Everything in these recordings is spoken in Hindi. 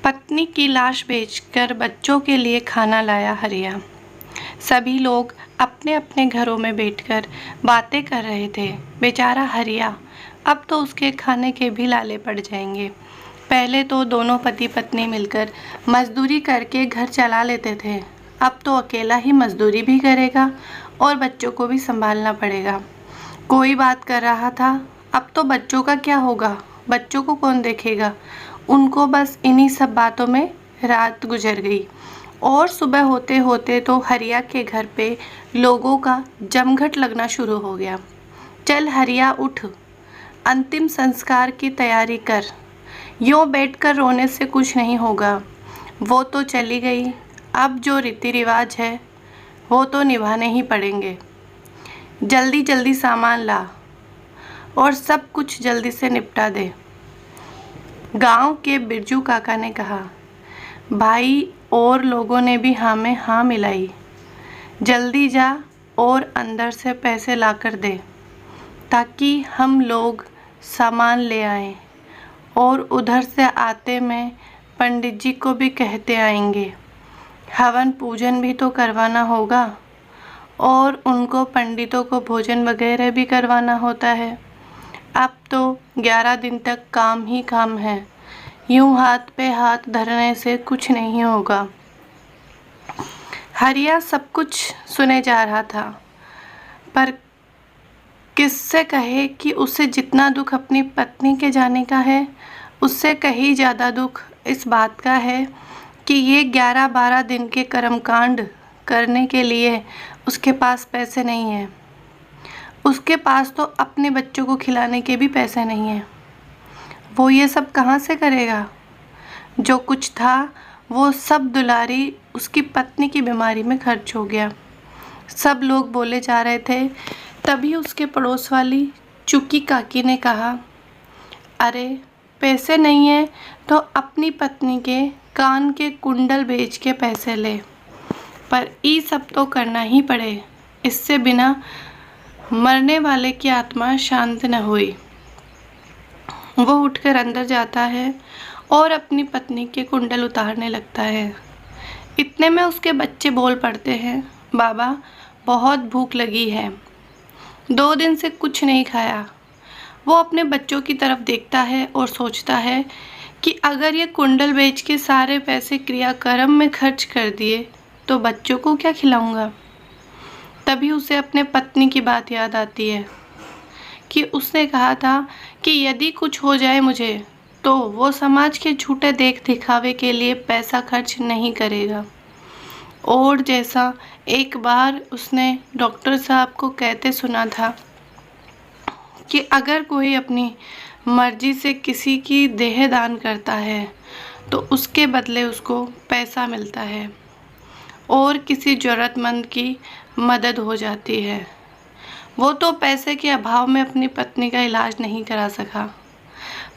पत्नी की लाश बेचकर बच्चों के लिए खाना लाया हरिया। सभी लोग अपने अपने घरों में बैठकर बातें कर रहे थे। बेचारा हरिया, अब तो उसके खाने के भी लाले पड़ जाएंगे। पहले तो दोनों पति पत्नी मिलकर मजदूरी करके घर चला लेते थे। अब तो अकेला ही मजदूरी भी करेगा और बच्चों को भी संभालना पड़ेगा। कोई बात कर रहा था, अब तो बच्चों का क्या होगा? बच्चों को कौन देखेगा? उनको बस इन्हीं सब बातों में रात गुजर गई और सुबह होते होते तो हरिया के घर पे लोगों का जमघट लगना शुरू हो गया। चल हरिया उठ, अंतिम संस्कार की तैयारी कर। यूँ बैठकर रोने से कुछ नहीं होगा। वो तो चली गई, अब जो रीति रिवाज है वो तो निभाने ही पड़ेंगे। जल्दी जल्दी सामान ला और सब कुछ जल्दी से निपटा दे। गांव के बिरजू काका ने कहा। भाई और लोगों ने भी हाँ में हाँ मिलाई। जल्दी जा और अंदर से पैसे लाकर दे ताकि हम लोग सामान ले आएं, और उधर से आते में पंडित जी को भी कहते आएंगे। हवन पूजन भी तो करवाना होगा और उनको पंडितों को भोजन वगैरह भी करवाना होता है। अब तो 11 दिन तक काम ही काम है। यूं हाथ पे हाथ धरने से कुछ नहीं होगा। हरिया सब कुछ सुने जा रहा था, पर किससे कहे कि उसे जितना दुख अपनी पत्नी के जाने का है, उससे कहीं ज़्यादा दुख इस बात का है कि ये 11-12 दिन के कर्मकांड करने के लिए उसके पास पैसे नहीं हैं। उसके पास तो अपने बच्चों को खिलाने के भी पैसे नहीं हैं। वो ये सब कहाँ से करेगा? जो कुछ था वो सब दुलारी उसकी पत्नी की बीमारी में खर्च हो गया। सब लोग बोले जा रहे थे, तभी उसके पड़ोस वाली चुकी काकी ने कहा, अरे पैसे नहीं है तो अपनी पत्नी के कान के कुंडल बेच के पैसे ले, पर ये सब तो करना ही पड़े, इससे बिना मरने वाले की आत्मा शांत न हुई। वो उठकर अंदर जाता है और अपनी पत्नी के कुंडल उतारने लगता है। इतने में उसके बच्चे बोल पड़ते हैं, बाबा बहुत भूख लगी है, 2 दिन से कुछ नहीं खाया। वो अपने बच्चों की तरफ देखता है और सोचता है कि अगर ये कुंडल बेच के सारे पैसे क्रियाक्रम में खर्च कर दिए तो बच्चों को क्या खिलाऊंगा। तभी उसे अपने पत्नी की बात याद आती है कि उसने कहा था कि यदि कुछ हो जाए मुझे तो वो समाज के झूठे देख दिखावे के लिए पैसा खर्च नहीं करेगा। और जैसा एक बार उसने डॉक्टर साहब को कहते सुना था कि अगर कोई अपनी मर्जी से किसी की देह दान करता है तो उसके बदले उसको पैसा मिलता है और किसी ज़रूरतमंद की मदद हो जाती है। वो तो पैसे के अभाव में अपनी पत्नी का इलाज नहीं करा सका,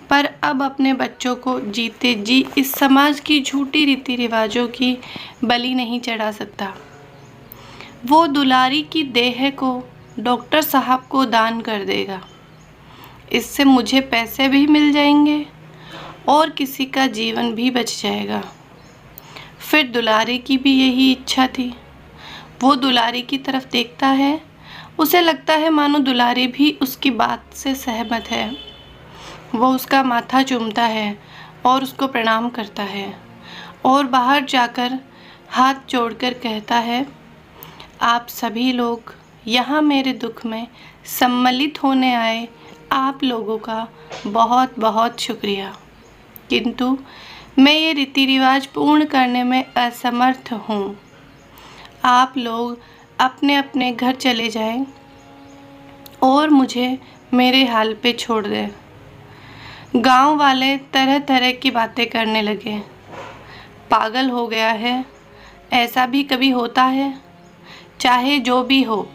पर अब अपने बच्चों को जीते जी इस समाज की झूठी रीति रिवाजों की बलि नहीं चढ़ा सकता। वो दुलारी की देह को डॉक्टर साहब को दान कर देगा। इससे मुझे पैसे भी मिल जाएंगे और किसी का जीवन भी बच जाएगा। फिर दुलारी की भी यही इच्छा थी। वो दुलारी की तरफ देखता है, उसे लगता है मानो दुलारी भी उसकी बात से सहमत है। वो उसका माथा चूमता है और उसको प्रणाम करता है और बाहर जाकर हाथ जोड़कर कहता है, आप सभी लोग यहाँ मेरे दुख में सम्मिलित होने आए, आप लोगों का बहुत बहुत शुक्रिया, किंतु मैं ये रीति रिवाज पूर्ण करने में असमर्थ हूँ। आप लोग अपने अपने घर चले जाएं और मुझे मेरे हाल पे छोड़ दें। गांव वाले तरह तरह की बातें करने लगे। पागल हो गया है, ऐसा भी कभी होता है? चाहे जो भी हो,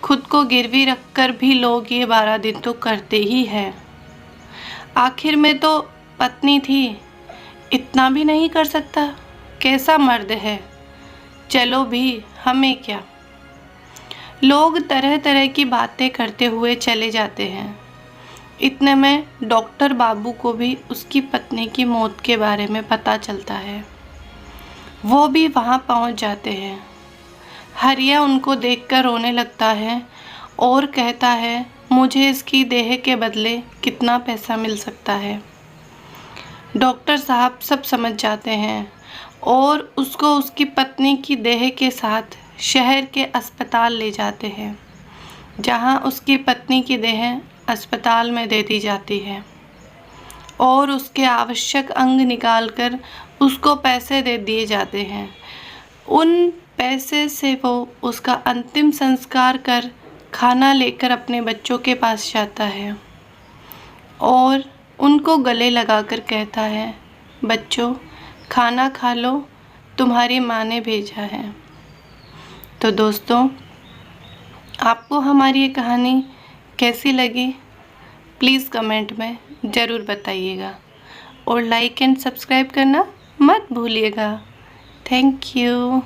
खुद को गिरवी रखकर भी लोग ये 12 दिन तो करते ही हैं। आखिर में तो पत्नी थी, इतना भी नहीं कर सकता? कैसा मर्द है? चलो भी, हमें क्या। लोग तरह तरह की बातें करते हुए चले जाते हैं। इतने में डॉक्टर बाबू को भी उसकी पत्नी की मौत के बारे में पता चलता है। वो भी वहाँ पहुँच जाते हैं। हरिया उनको देखकर रोने लगता है और कहता है, मुझे इसकी देह के बदले कितना पैसा मिल सकता है। डॉक्टर साहब सब समझ जाते हैं और उसको उसकी पत्नी की देह के साथ शहर के अस्पताल ले जाते हैं, जहां उसकी पत्नी की देह अस्पताल में दे दी जाती है और उसके आवश्यक अंग निकालकर उसको पैसे दे दिए जाते हैं। उन पैसे से वो उसका अंतिम संस्कार कर खाना लेकर अपने बच्चों के पास जाता है और उनको गले लगाकर कहता है, बच्चों खाना खा लो, तुम्हारी माँ ने भेजा है। तो दोस्तों, आपको हमारी ये कहानी कैसी लगी प्लीज़ कमेंट में ज़रूर बताइएगा और लाइक एंड सब्सक्राइब करना मत भूलिएगा। Thank you.